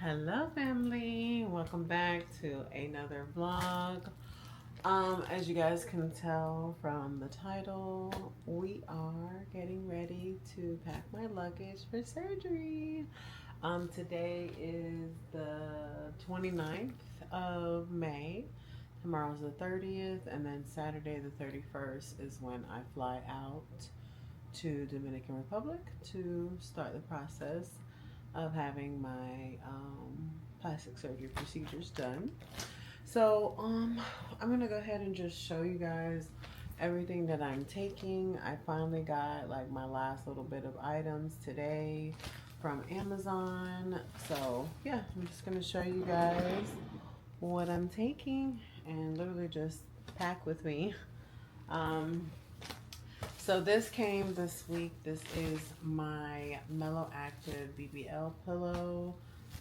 Hello family, welcome back to another vlog. As you guys can tell from the title, we are getting ready to pack my luggage for surgery. Today is the 29th of May. Tomorrow's the 30th, and then Saturday the 31st is when I fly out to Dominican Republic to start the process of having my plastic surgery procedures done. So I'm gonna go ahead and just show you guys everything that I'm taking. I finally got like my last little bit of items today from Amazon. So yeah, I'm just gonna show you guys what I'm taking and literally just pack with me. Um, so this came this week. This is my Mellow Active BBL pillow.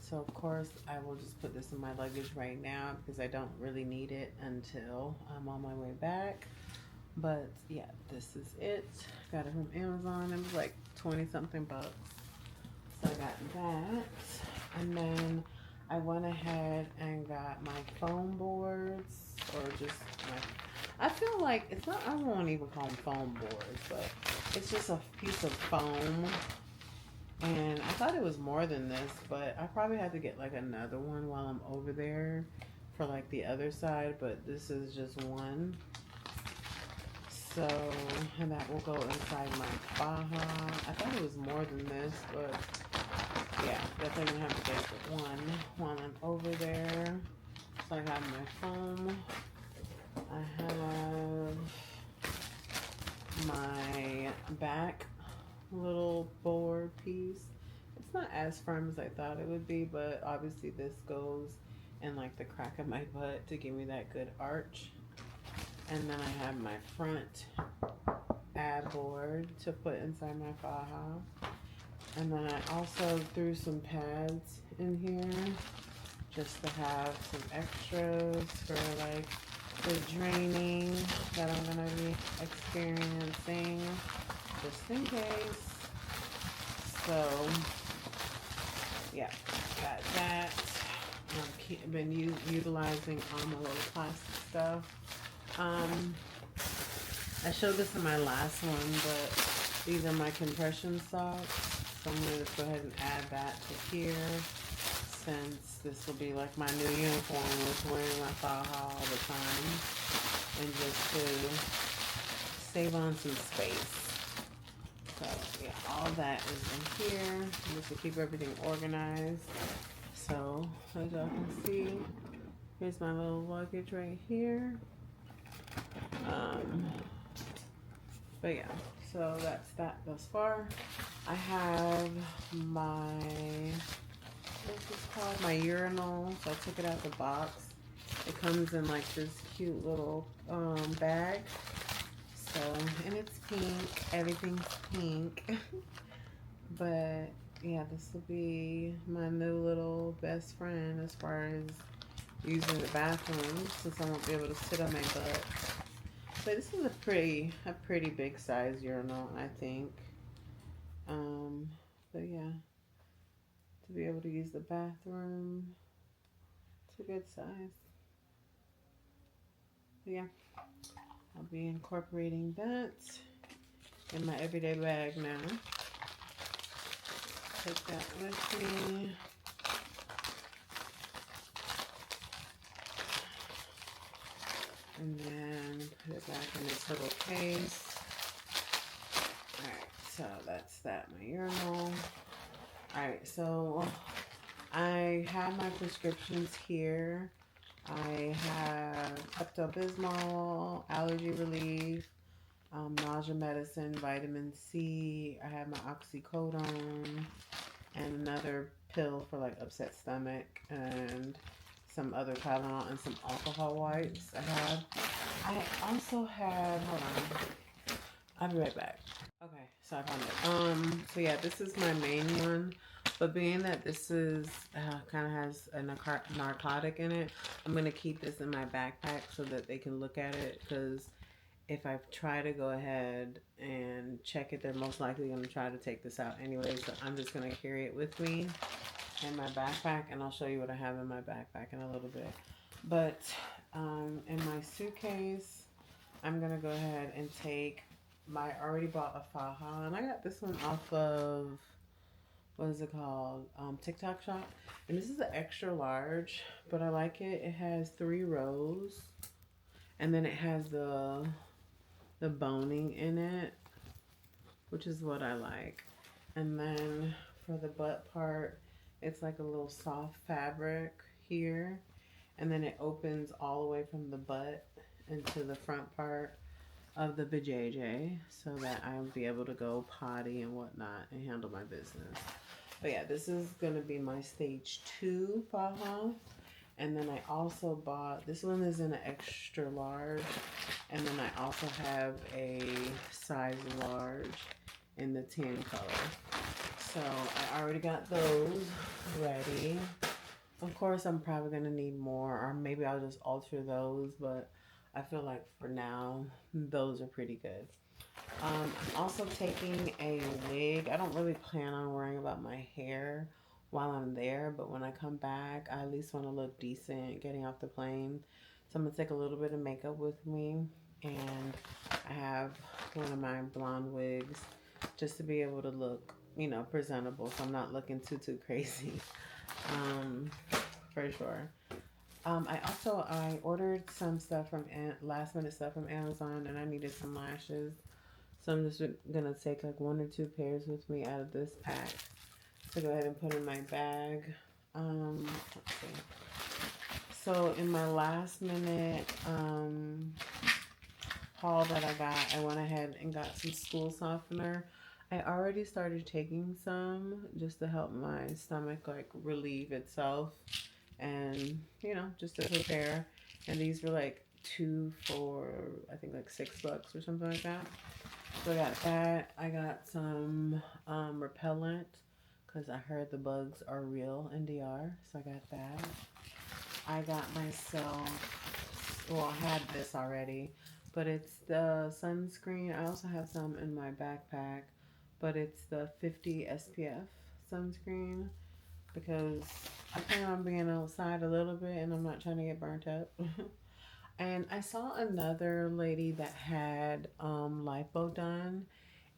So of course I will just put this in my luggage right now because I don't really need it until I'm on my way back. But yeah, this is it. Got it from Amazon. It was like 20 something bucks. So I got that. And then I went ahead and got my foam boards, or just my, I feel like it's not, I won't even call them foam boards, but it's just a piece of foam. And I thought it was more than this, but I probably have to get like another one while I'm over there for like the other side, but this is just one. So, and that will go inside my faja. I thought it was more than this, but yeah, definitely gonna have to get one while I'm over there. So I have my foam. I have my back little board piece. It's not as firm as I thought it would be, but obviously this goes in like the crack of my butt to give me that good arch. And then I have my front ab board to put inside my faja. And then I also threw some pads in here just to have some extras for like the draining that I'm gonna be experiencing, just in case. So yeah, got that. I've been utilizing all my little plastic stuff. I showed this in my last one, but these are my compression socks. So I'm gonna just go ahead and add that to here, since this will be like my new uniform with wearing my faja all the time, and just to save on some space. So yeah, all that is in here, just to keep everything organized. So as y'all can see, here's my little luggage right here. But yeah, so that's that thus far. I have my, what's this called? My Urinals. I took it out the box. It comes in like this cute little bag. So, and it's pink. Everything's pink. But yeah, this will be my new little best friend as far as using the bathroom, since I won't be able to sit on my butt. But this is a pretty big size urinal, I think. But yeah, to be able to use the bathroom, it's a good size. But yeah, I'll be incorporating that in my everyday bag now. Take that with me. And then put it back in this little case. Alright, so that's that, my urinal. Alright, so I have my prescriptions here. I have Pepto-Bismol, allergy relief, nausea medicine, vitamin C. I have my oxycodone, and another pill for like upset stomach, and some other Tylenol, and some alcohol wipes I also have, hold on, I'll be right back. Okay, so I found it. So yeah, this is my main one, but being that this is, kind of has a narcotic in it, I'm going to keep this in my backpack so that they can look at it, because if I try to go ahead and check it, they're most likely going to try to take this out anyway, so I'm just going to carry it with me. in my backpack, and I'll show you what I have in my backpack in a little bit. But in my suitcase, I'm gonna go ahead and take my, I already bought a faja, and I got this one off of, what is it called? TikTok shop. And this is the extra large, but I like it. It has 3 rows, and then it has the boning in it, which is what I like. And then for the butt part, it's like a little soft fabric here, and then it opens all the way from the butt into the front part of the vajayjay, so that I'll be able to go potty and whatnot and handle my business. But yeah, this is gonna be my stage 2 faja. And then I also bought, this one is in an extra large, and then I also have a size large in the tan color. So I already got those ready. Of course, I'm probably gonna need more, or maybe I'll just alter those, but I feel like for now, those are pretty good. I'm also taking a wig. I don't really plan on worrying about my hair while I'm there, but when I come back, I at least want to look decent getting off the plane. So I'm gonna take a little bit of makeup with me, and I have one of my blonde wigs just to be able to look, you know, presentable, so I'm not looking too crazy. For sure. I ordered some stuff from last minute stuff from Amazon, and I needed some lashes. So I'm just gonna take like 1 or 2 pairs with me out of this pack to go ahead and put in my bag. Let's see. So in my last minute haul that I got, I went ahead and got some stool softener. I already started taking some just to help my stomach like relieve itself, and you know, just to prepare. And these were like 2 for I think like $6 or something like that. So I got that. I got some repellent because I heard the bugs are real in DR. So I got that. I got myself, well, I had this already, but it's the sunscreen. I also have some in my backpack, but it's the 50 SPF sunscreen because I plan on being outside a little bit and I'm not trying to get burnt up. And I saw another lady that had lipo done,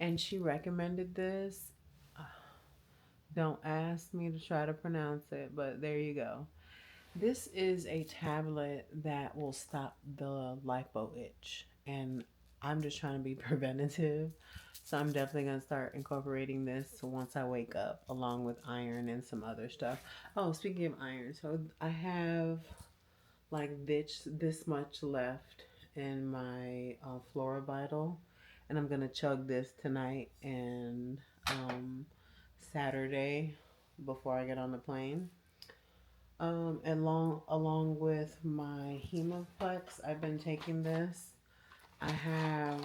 and she recommended this. Don't ask me to try to pronounce it, but there you go. This is a tablet that will stop the lipo itch, and I'm just trying to be preventative. So I'm definitely going to start incorporating this once I wake up, along with iron and some other stuff. Oh, speaking of iron, so I have like this much left in my Flora Vital, and I'm gonna chug this tonight and Saturday before I get on the plane. And along with my Hemoplex, I've been taking this. I have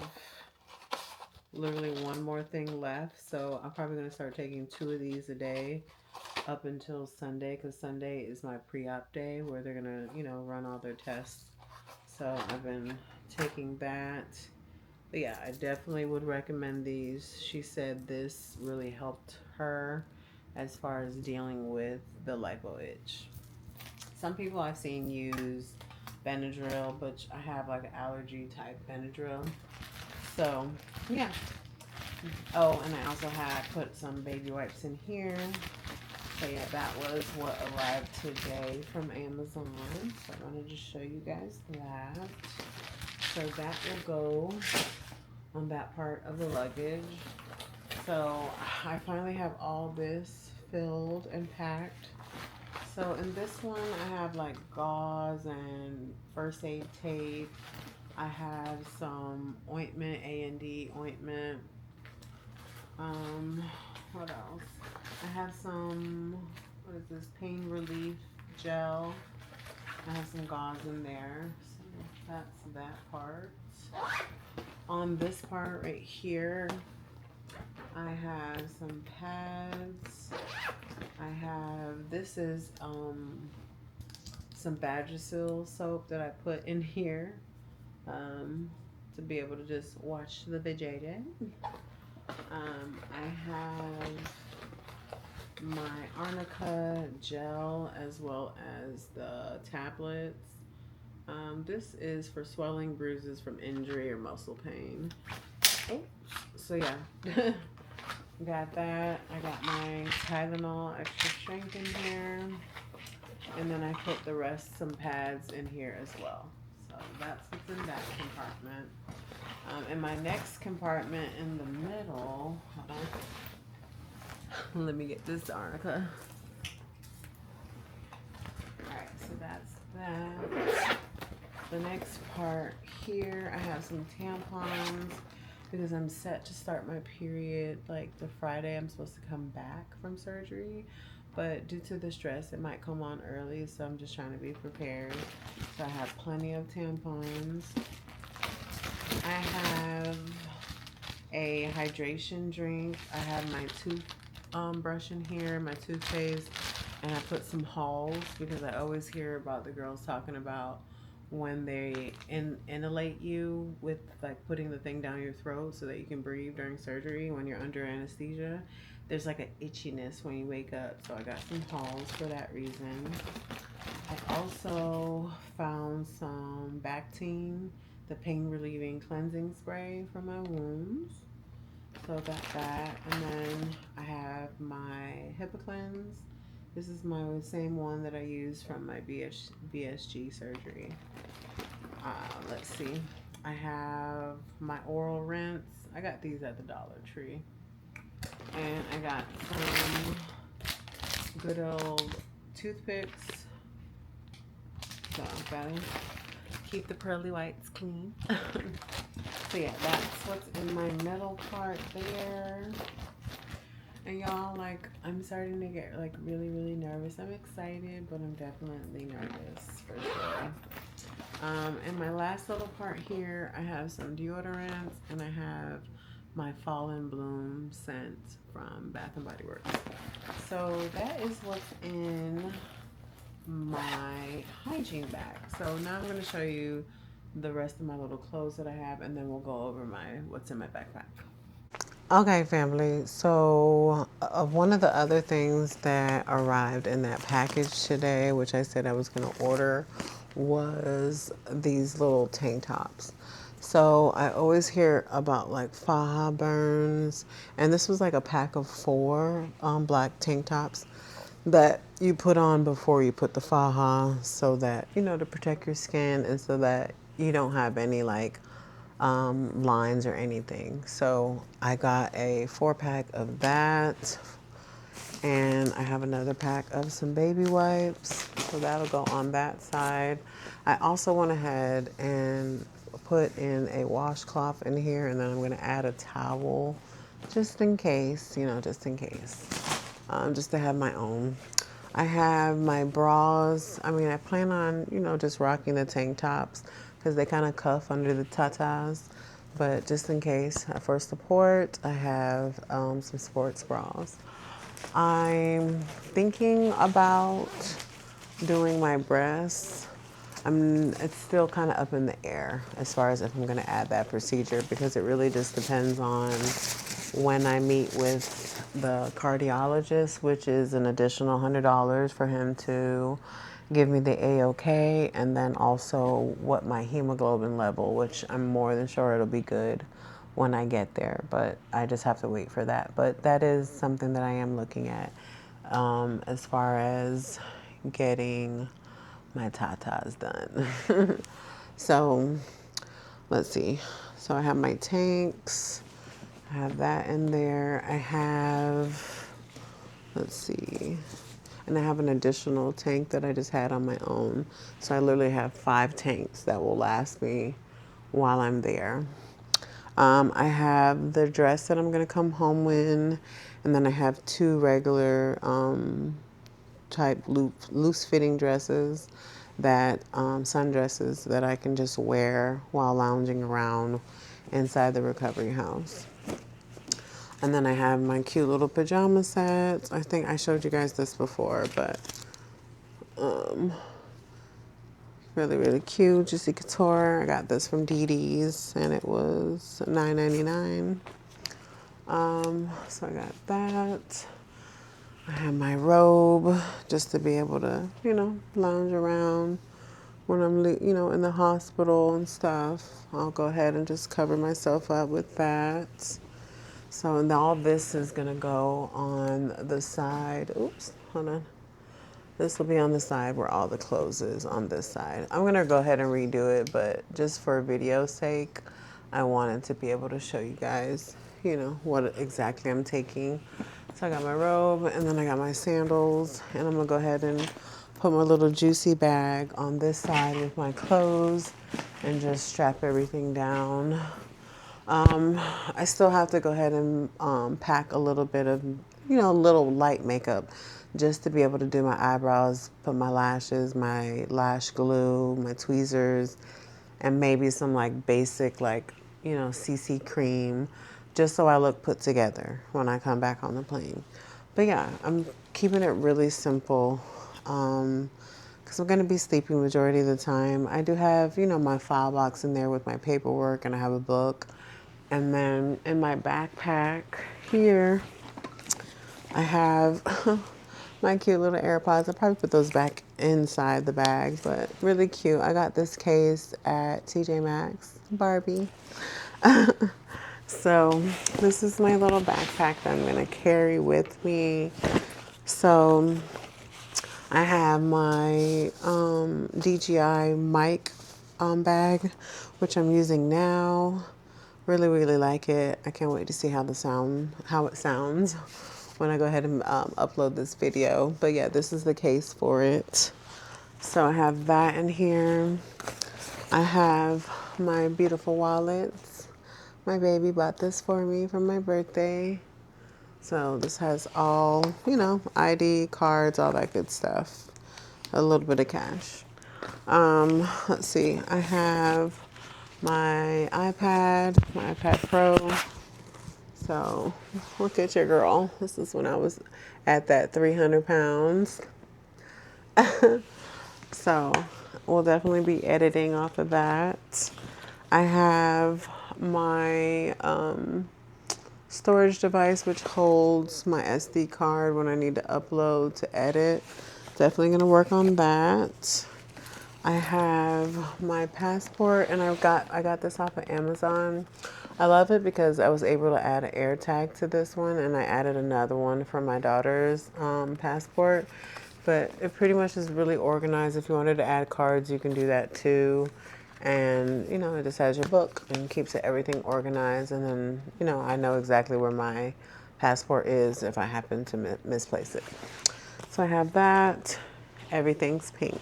literally one more thing left, so I'm probably gonna start taking 2 of these a day up until Sunday, because Sunday is my pre-op day where they're gonna, you know, run all their tests. So I've been taking that. But yeah, I definitely would recommend these. She said this really helped her as far as dealing with the lipo itch. Some people I've seen use Benadryl, but I have like allergy type Benadryl. So yeah. Oh, and I also had put some baby wipes in here. So yeah, that was what arrived today from Amazon. So I want to just show you guys that. So that will go on that part of the luggage. So I finally have all this filled and packed. So in this one, I have like gauze and first aid tape. I have some ointment, A&D ointment. What else? I have some, what is this, pain relief gel. I have some gauze in there. So that's that part. On this part right here, I have some pads. I have, this is some Vagisil soap that I put in here to be able to just wash the vajayjay. I have my arnica gel as well as the tablets. This is for swelling, bruises from injury or muscle pain. Oh, so yeah, got that. I got my Tylenol extra strength in here, and then I put the rest, some pads in here as well. So that's what's in that compartment. In my next compartment in the middle, hold on. Let me get this arnica. Alright, so that's that. The next part here, I have some tampons because I'm set to start my period like the Friday I'm supposed to come back from surgery. But due to the stress, it might come on early, so I'm just trying to be prepared. So I have plenty of tampons. I have a hydration drink. I have my toothbrush in here, my toothpaste, and I put some Halls because I always hear about the girls talking about when they inhalate you with like putting the thing down your throat so that you can breathe during surgery when you're under anesthesia. There's like an itchiness when you wake up, so I got some Halls for that reason. I also found some Bactine, the pain relieving cleansing spray for my wounds. So I got that, and then I have my HipaCleanse. This is my same one that I used from my BSG surgery. Let's see. I have my oral rinse. I got these at the Dollar Tree. And I got some good old toothpicks. So I've got to keep the pearly whites clean. So yeah, that's what's in my middle part there. And y'all, like, I'm starting to get like really, really nervous. I'm excited, but I'm definitely nervous for sure. In my last little part here, I have some deodorants and I have my Fallen Bloom scent from Bath and Body Works. So that is what's in my hygiene bag. So now I'm going to show you the rest of my little clothes that I have, and then we'll go over what's in my backpack. Okay, family. So one of the other things that arrived in that package today, which I said I was going to order, was these little tank tops. So I always hear about like faja burns, and this was like a pack of 4 black tank tops that you put on before you put the faja, so that, you know, to protect your skin and so that you don't have any like lines or anything. So I got a 4-pack of that, and I have another pack of some baby wipes, so that'll go on that side. I also went ahead and put in a washcloth in here, and then I'm going to add a towel just in case, you know, just in case, just to have my own. I have my bras. I mean, I plan on, you know, just rocking the tank tops because they kind of cuff under the tatas. But just in case, for support, I have some sports bras. I'm thinking about doing my breasts. It's still kind of up in the air as far as if I'm going to add that procedure, because it really just depends on when I meet with the cardiologist, which is an additional $100 for him to give me the A-OK, and then also what my hemoglobin level, which I'm more than sure it'll be good when I get there, but I just have to wait for that. But that is something that I am looking at as far as getting my tatas done. So let's see. So I have my tanks. I have that in there. I have, let's see, and I have an additional tank that I just had on my own. So I literally have 5 tanks that will last me while I'm there. I have the dress that I'm going to come home in, and then I have 2 regular type loose fitting dresses, that sundresses that I can just wear while lounging around inside the recovery house. And then I have my cute little pajama sets. I think I showed you guys this before, but really, really cute. Juicy Couture. I got this from Dee Dee's, and it was $9.99. So I got that. I have my robe just to be able to, lounge around when I'm, in the hospital and stuff. I'll go ahead and just cover myself up with that. So and all this is gonna go on the side. Oops, hold on. This will be on the side where all the clothes is on this side. I'm gonna go ahead and redo it, but just for video's sake, I wanted to be able to show you guys, what exactly I'm taking. So I got my robe and then I got my sandals, and I'm gonna go ahead and put my little juicy bag on this side with my clothes and just strap everything down. I still have to go ahead and pack a little bit of, a little light makeup just to be able to do my eyebrows, put my lashes, my lash glue, my tweezers, and maybe some like basic CC cream just so I look put together when I come back on the plane. But yeah, I'm keeping it really simple because I'm going to be sleeping majority of the time. I do have, my file box in there with my paperwork, and I have a book. And then in my backpack here, I have my cute little AirPods. I'll probably put those back inside the bag, but really cute. I got this case at TJ Maxx, Barbie. So this is my little backpack that I'm gonna carry with me. So I have my DJI mic bag, which I'm using now. Really, really like it. I can't wait to see how it sounds when I go ahead and upload this video. But yeah, this is the case for it. So I have that in here. I have my beautiful wallets. My baby bought this for me for my birthday. So this has all, ID, cards, all that good stuff. A little bit of cash. Let's see. I have my iPad Pro. So look at your girl. This is when I was at that 300 pounds. So we'll definitely be editing off of that. I have my storage device, which holds my SD card when I need to upload to edit. Definitely going to work on that. I have my passport, and I got this off of Amazon. I love it because I was able to add an air tag to this one, and I added another one for my daughter's passport. But it pretty much is really organized. If you wanted to add cards, you can do that too. And, it just has your book and keeps everything organized. And then, I know exactly where my passport is if I happen to misplace it. So I have that. Everything's pink.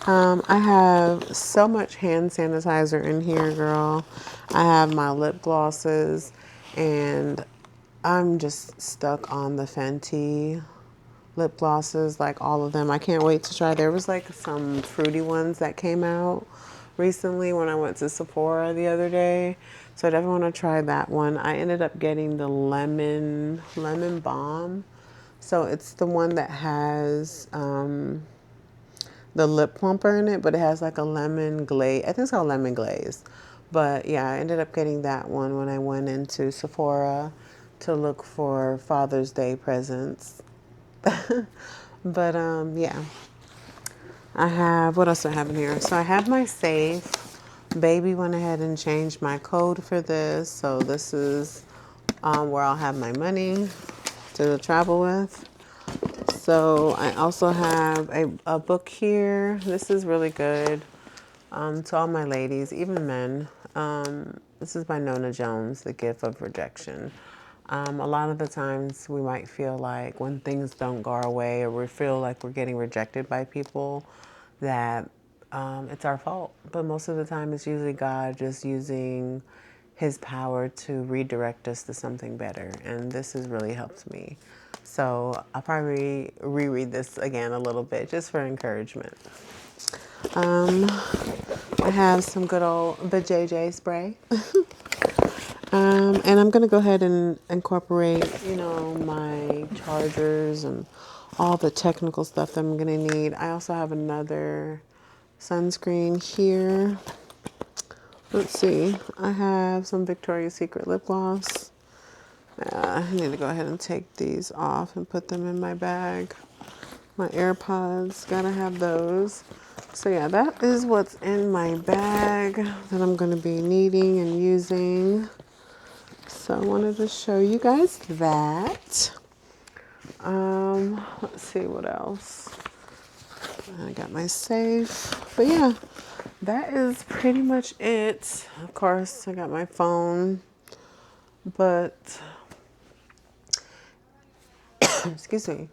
I have so much hand sanitizer in here, girl. I have my lip glosses, and I'm just stuck on the Fenty lip glosses, like all of them. I can't wait to try. There was like some fruity ones that came out recently when I went to Sephora the other day. So I definitely want to try that one. I ended up getting the lemon balm. So it's the one that has the lip plumper in it, but it has like a lemon glaze. I think it's called lemon glaze. But yeah, I ended up getting that one when I went into Sephora to look for Father's Day presents. But yeah, I have, what else do I have in here? So I have my safe. Baby went ahead and changed my code for this. So this is where I'll have my money to travel with. So I also have a book here. This is really good to all my ladies, even men. This is by Nona Jones, The Gift of Rejection. A lot of the times we might feel like when things don't go our way, or we feel like we're getting rejected by people, that it's our fault. But most of the time it's usually God just using his power to redirect us to something better. And this has really helped me. So I'll probably reread this again a little bit just for encouragement. I have some good old JJ spray. And I'm going to go ahead and incorporate, my chargers and all the technical stuff that I'm going to need. I also have another sunscreen here. Let's see. I have some Victoria's Secret lip gloss. I need to go ahead and take these off and put them in my bag. My AirPods, gotta have those. So yeah, that is what's in my bag that I'm gonna be needing and using. So I wanted to show you guys that. Let's see what else. I got my safe. But yeah, that is pretty much it. Of course, I got my phone, but excuse me,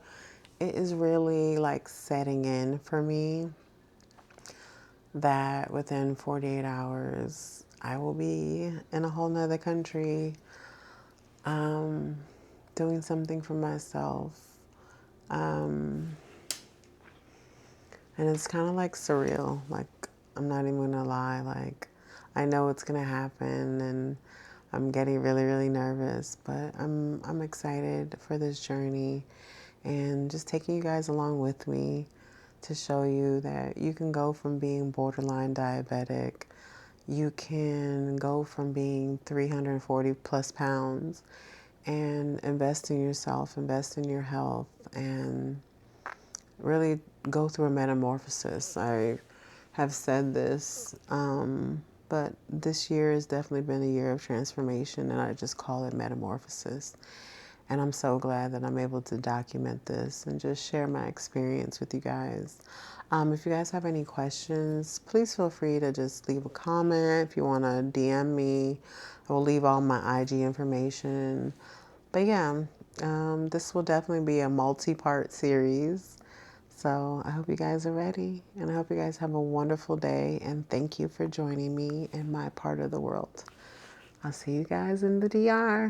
it is really like setting in for me that within 48 hours, I will be in a whole nother country, doing something for myself. Um, and it's kind of like surreal. Like, I'm not even gonna lie. Like, I know it's gonna happen, and I'm getting really, really nervous, but I'm excited for this journey and just taking you guys along with me to show you that you can go from being borderline diabetic, you can go from being 340 plus pounds and invest in yourself, invest in your health, and really go through a metamorphosis. I have said this, but this year has definitely been a year of transformation, and I just call it metamorphosis. And I'm so glad that I'm able to document this and just share my experience with you guys. If you guys have any questions, please feel free to just leave a comment. If you want to DM me, I will leave all my IG information. But yeah, this will definitely be a multi-part series. So I hope you guys are ready, and I hope you guys have a wonderful day, and thank you for joining me in my part of the world. I'll see you guys in the DR.